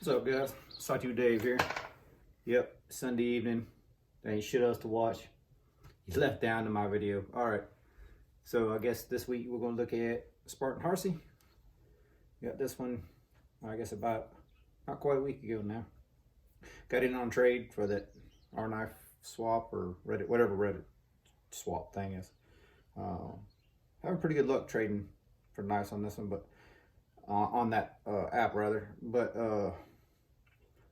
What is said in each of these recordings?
What's up, guys? Sawtooth Dave here. Yep, Sunday evening. There ain't shit else to watch. You left down to my video. Alright, so I guess this week we're going to look at Spartan Harsey. Got this one, I guess about not quite a week ago now. Got in on trade for that R-knife swap or Reddit, whatever Reddit swap thing is. Having pretty good luck trading for knives on this one, but on that app rather. But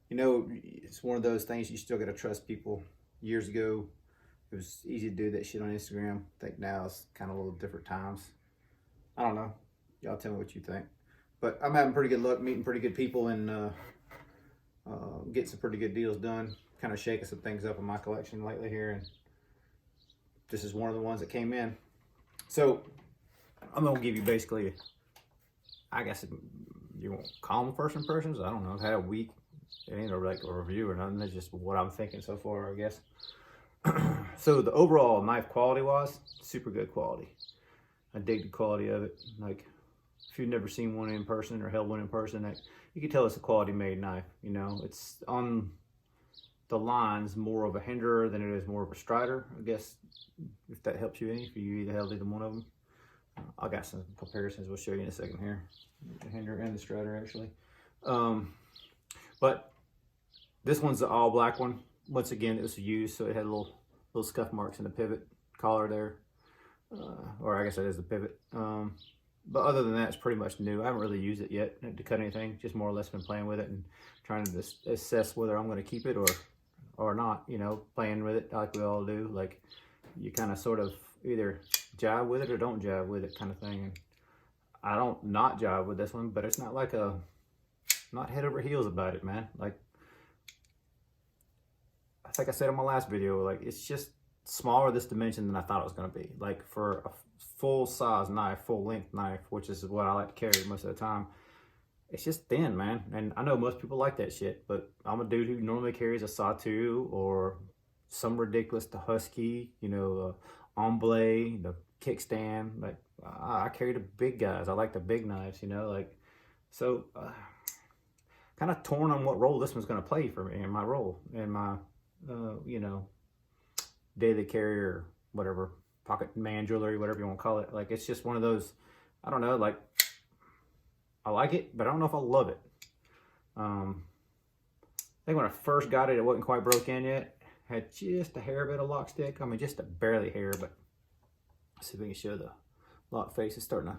you know, it's one of those things you still gotta trust people. Years ago, it was easy to do that shit on Instagram. I think now it's kind of a little different times. I don't know. Y'all tell me what you think. But I'm having pretty good luck meeting pretty good people and getting some pretty good deals done. Kind of shaking some things up in my collection lately here, and this is one of the ones that came in. So I'm gonna give you basically, I guess you won't call them first impressions. I don't know. I've had a week. It ain't like a review or nothing. It's just what I'm thinking so far, I guess. So the overall knife quality wise, super good quality. I dig the quality of it. Like, if you've never seen one in person or held one in person, like, you can tell it's a quality made knife. You know, it's on the lines more of a hinderer than it is more of a strider. I guess if that helps you any, if you either held either one of them. I got some comparisons we'll show you in a second here. The hinderer and the strider actually. But this one's the all black one. Once again, it was used, so it had little scuff marks in the pivot collar there. Or I guess that is the pivot. But other than that, it's pretty much new. I haven't really used it yet to cut anything. Just more or less been playing with it and trying to assess whether I'm going to keep it or not. You know, playing with it like we all do. Like, you kind of sort of either jive with it or don't jive with it kind of thing. And I don't not jive with this one, but it's not like not head over heels about it, man. Like I said in my last video, like, it's just smaller this dimension than I thought it was going to be. Like, for a full size knife, full length knife, which is what I like to carry most of the time, it's just thin, man. And I know most people like that shit, but I'm a dude who normally carries a sawtooth or some ridiculous the husky, you know, omble, the kickstand. Like, I carry the big guys. I like the big knives, you know, like, so kind of torn on what role this one's going to play for me in my role, in my you know, daily carrier, whatever, pocket man jewelry, whatever you want to call it. Like, it's just one of those, I don't know, like, I like it, but I don't know if I love it. I think when I first got it, it wasn't quite broke in yet. Had just a hair bit of lock stick. I mean, just a barely hair, but let's see if we can show the lock face. It's starting to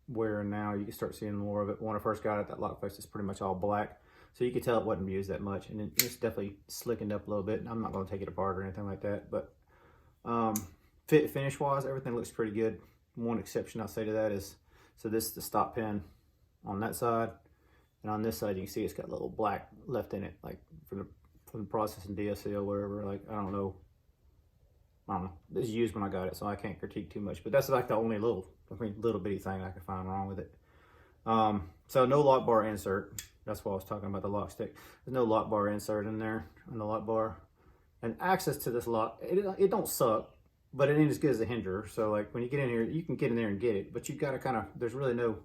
wear now. You can start seeing more of it. When I first got it, that lock face is pretty much all black. So you could tell it wasn't used that much. And it's definitely slickened up a little bit. And I'm not going to take it apart or anything like that. But fit finish wise, everything looks pretty good. One exception I'll say to that is, so this is the stop pin on that side. And on this side, you can see it's got a little black left in it, like from the processing DSC or wherever. Like, I don't know. It was used when I got it, so I can't critique too much. But that's like the only little bitty thing I can find wrong with it. So no lock bar insert. That's why I was talking about the lock stick. There's no lock bar insert in there on the lock bar. And access to this lock, it don't suck, but it ain't as good as the hinderer. So like, when you get in here, you can get in there and get it, but you gotta kind of, there's really no,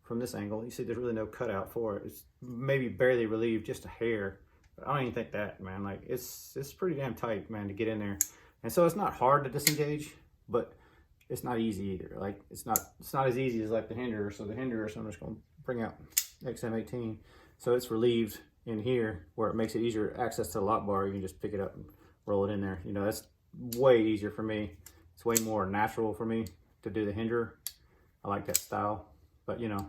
from this angle, you see there's really no cutout for it. It's maybe barely relieved, just a hair. But I don't even think that, man. Like, it's pretty damn tight, man, to get in there. And so it's not hard to disengage, but it's not easy either. Like, it's not as easy as like the hinderer. So the hinderer, so I'm just gonna bring out XM18. So it's relieved in here where it makes it easier access to the lock bar. You can just pick it up and roll it in there. You know, that's way easier for me. It's way more natural for me to do the hinderer. I like that style. But, you know,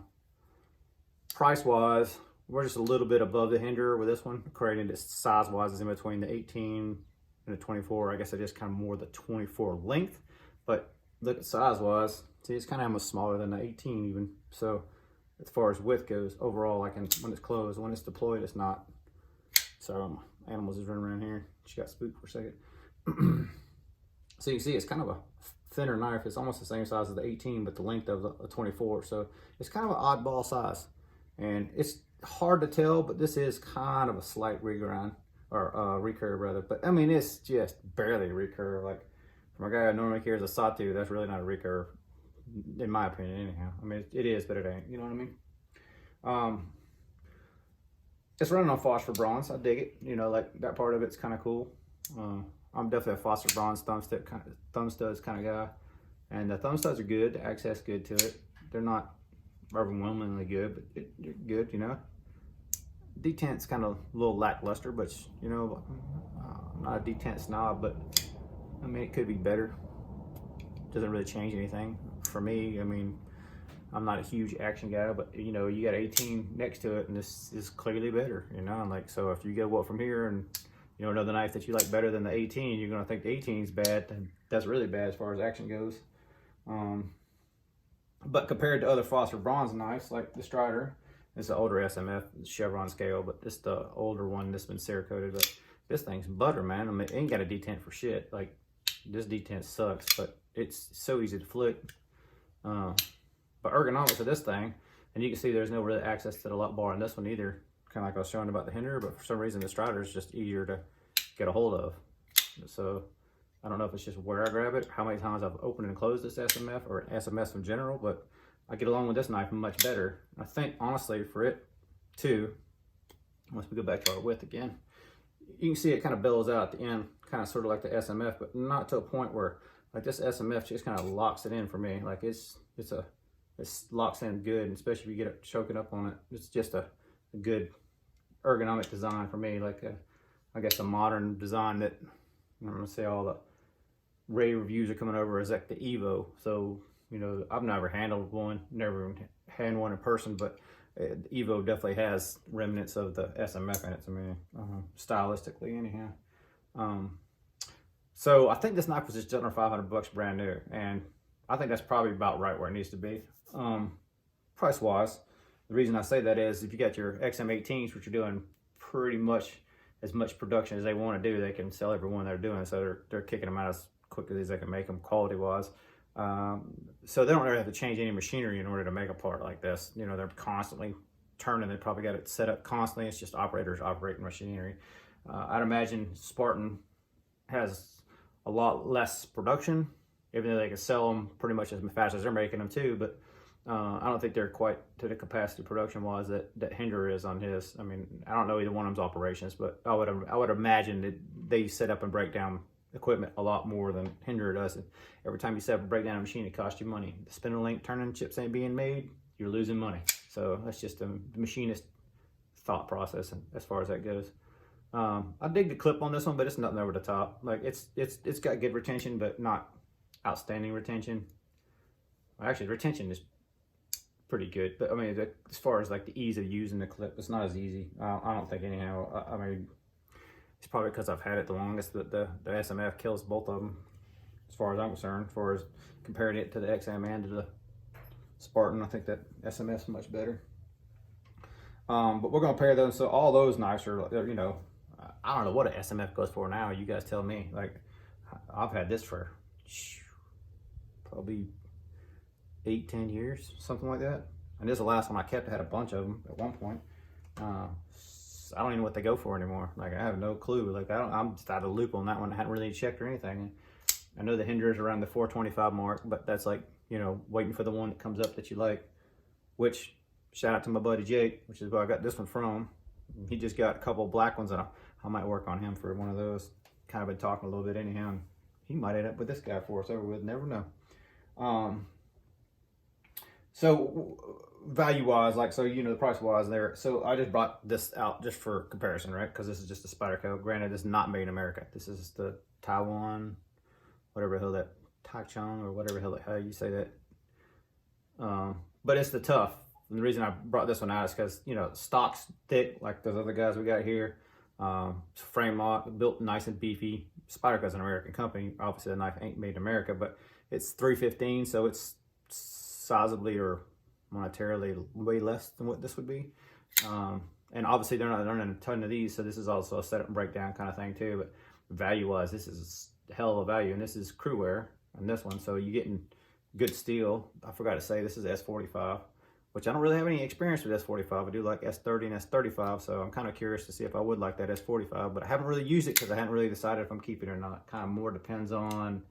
price wise, we're just a little bit above the hinderer with this one. Creating this size wise is in between the 18 and the 24. I guess I just kind of more the 24 length. But look at size wise. See, it's kind of almost smaller than the 18 even. So as far as width goes, overall, like when it's closed, when it's deployed, it's not. So animals is running around here. She got spooked for a second. So you can see it's kind of a thinner knife. It's almost the same size as the 18, but the length of a 24. So it's kind of an oddball size. And it's hard to tell, but this is kind of a slight regrind, or recurve rather. But I mean, it's just barely a recurve. Like, for a guy who normally carries a sawtooth, that's really not a recurve, in my opinion anyhow. I mean, it is, but it ain't, you know what I mean? It's running on phosphor bronze. I dig it. You know, like that part of it's kind of cool. I'm definitely a phosphor bronze thumb studs kind of guy, and the thumb studs are good. The access good to it. They're not overwhelmingly good, but they're good. You know, detent's kind of a little lackluster, but you know, I'm not a detent snob, but I mean it could be better. Doesn't really change anything for me. I mean, I'm not a huge action guy, but you know, you got 18 next to it, and this is clearly better. You know, and like, so if you get what from here, and you know, another knife that you like better than the 18, you're gonna think the 18 is bad, and that's really bad as far as action goes. But compared to other phosphor bronze knives, like the Strider, it's an older SMF chevron scale, but it's the older one that's been Cerakoted. But this thing's butter, man. I mean, it ain't got a detent for shit. Like, this detent sucks, but it's so easy to flip. But ergonomics of this thing, and you can see there's no real access to the lock bar in this one either. Kind of like I was showing about the Hinder, but for some reason the Strider is just easier to get a hold of. So I don't know if it's just where I grab it, how many times I've opened and closed this SMF or SMF in general, but I get along with this knife much better. I think honestly for it too, once we go back to our width again, you can see it kind of billows out at the end, kind of sort of like the SMF, but not to a point where like this SMF just kind of locks it in for me. Like it locks in good, especially if you get it choking up on it. It's just a good ergonomic design for me, like I guess a modern design that I'm gonna say all the rave reviews are coming over is like the Evo. So you know, I've never handled one, never had one in person, but the Evo definitely has remnants of the SMF in it to me, stylistically anyhow. So I think this knife was just under $500 brand new, and I think that's probably about right where it needs to be. Price wise, the reason I say that is if you got your XM18s, which are doing pretty much as much production as they want to do, they can sell every one they're doing. So they're kicking them out as quickly as they can make them quality wise. So they don't really have to change any machinery in order to make a part like this. You know, they're constantly turning. They probably got it set up constantly. It's just operators operating machinery. I'd imagine Spartan has a lot less production, even though they can sell them pretty much as fast as they're making them too. But I don't think they're quite to the capacity production wise that Hinder is on his. I mean, I don't know either one of them's operations, but I would imagine that they set up and break down equipment a lot more than Hinder does. Every time you set up and break down a machine, it costs you money. The spindle link turning chips ain't being made, you're losing money. So that's just the machinist thought process as far as that goes. I dig the clip on this one, but it's nothing over the top. Like it's got good retention, but not outstanding retention. Actually, retention is pretty good, but I mean, as far as like the ease of using the clip, it's not as easy. I don't think anyhow. I mean, it's probably because I've had it the longest that the SMF kills both of them, as far as I'm concerned. As far as comparing it to the XM and to the Spartan, I think that SMF is much better. But we're gonna pair those. So all those knives are, you know, I don't know what an SMF goes for now. You guys tell me. Like, I've had this for probably 8-10 years, something like that. And this is the last one I kept. I had a bunch of them at one point. I don't even know what they go for anymore. Like, I have no clue. Like, I'm just out of the loop on that one. I hadn't really checked or anything. I know the Hinder is around the 425 mark, but that's like, you know, waiting for the one that comes up that you like. Which, shout out to my buddy Jake, which is where I got this one from. He just got a couple of black ones, and I might work on him for one of those. Kind of been talking a little bit anyhow. And he might end up with this guy for us over with. Never know. So value-wise, like, so, you know, the price-wise there. So I just brought this out just for comparison, right? Because this is just a Spyderco. Granted, it's not made in America. This is the Taiwan, whatever the hell that, Taichung or whatever the hell, how you say that. But it's the tough. And the reason I brought this one out is because, you know, stock's thick, like those other guys we got here. Frame lock, built nice and beefy. Spyderco's an American company. Obviously, the knife ain't made in America, but it's 315, so it's sizably or monetarily way less than what this would be. And obviously, they're not running a ton of these, so this is also a setup and breakdown kind of thing too. But value-wise, this is a hell of a value, and this is crew wear on this one, so you're getting good steel. I forgot to say this is S45. Which I don't really have any experience with S45. I do like S30 and S35, so I'm kind of curious to see if I would like that S45, but I haven't really used it because I hadn't really decided if I'm keeping it or not. Kind of more depends on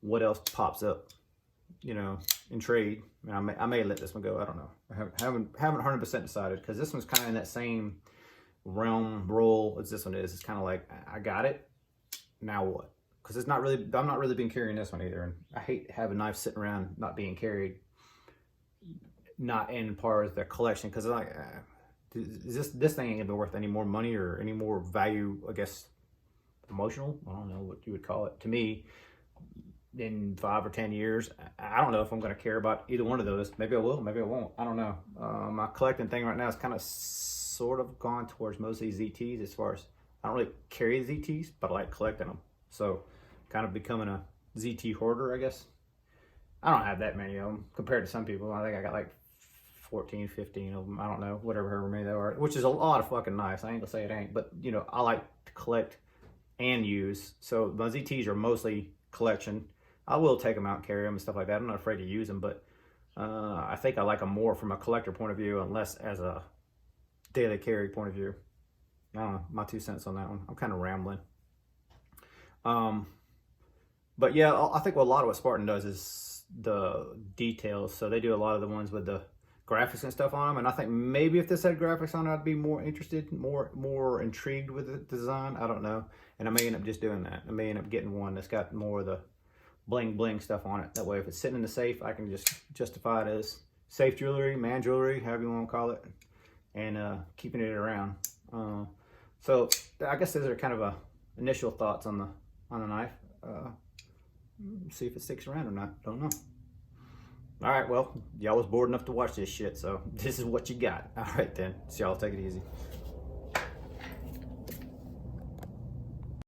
what else pops up, you know, in trade. I may let this one go. I don't know. I haven't 100% decided because this one's kind of in that same realm role as this one is. It's kind of like, I got it, now what? Because it's not really, I'm not really been carrying this one either. And I hate having knives sitting around not being carried, not in part of the collection. Because like, this thing ain't gonna be worth any more money or any more value, I guess, emotional. I don't know what you would call it to me. In 5 or 10 years, I don't know if I'm going to care about either one of those. Maybe I will, maybe I won't. I don't know. My collecting thing right now is kind of sort of gone towards mostly ZTs, as far as I don't really carry ZTs, but I like collecting them. So kind of becoming a ZT hoarder, I guess. I don't have that many of them compared to some people. I think I got like 14, 15 of them. I don't know, however many they are, which is a lot of fucking nice. I ain't gonna say it ain't, but you know, I like to collect and use. So my ZTs are mostly collection. I will take them out and carry them and stuff like that. I'm not afraid to use them, but I think I like them more from a collector point of view and less as a daily carry point of view. I don't know, my 2 cents on that one. I'm kind of rambling. But yeah, I think a lot of what Spartan does is the details. So they do a lot of the ones with the graphics and stuff on them. And I think maybe if this had graphics on it, I'd be more interested, more intrigued with the design. I don't know. And I may end up just doing that. I may end up getting one that's got more of the bling bling stuff on it. That way if it's sitting in the safe, I can just justify it as safe jewelry, man jewelry, however you want to call it, and keeping it around. So I guess those are kind of initial thoughts on the knife. See if it sticks around or not. Don't know. All right, well, y'all was bored enough to watch this shit, so this is what you got. All right then, so y'all take it easy.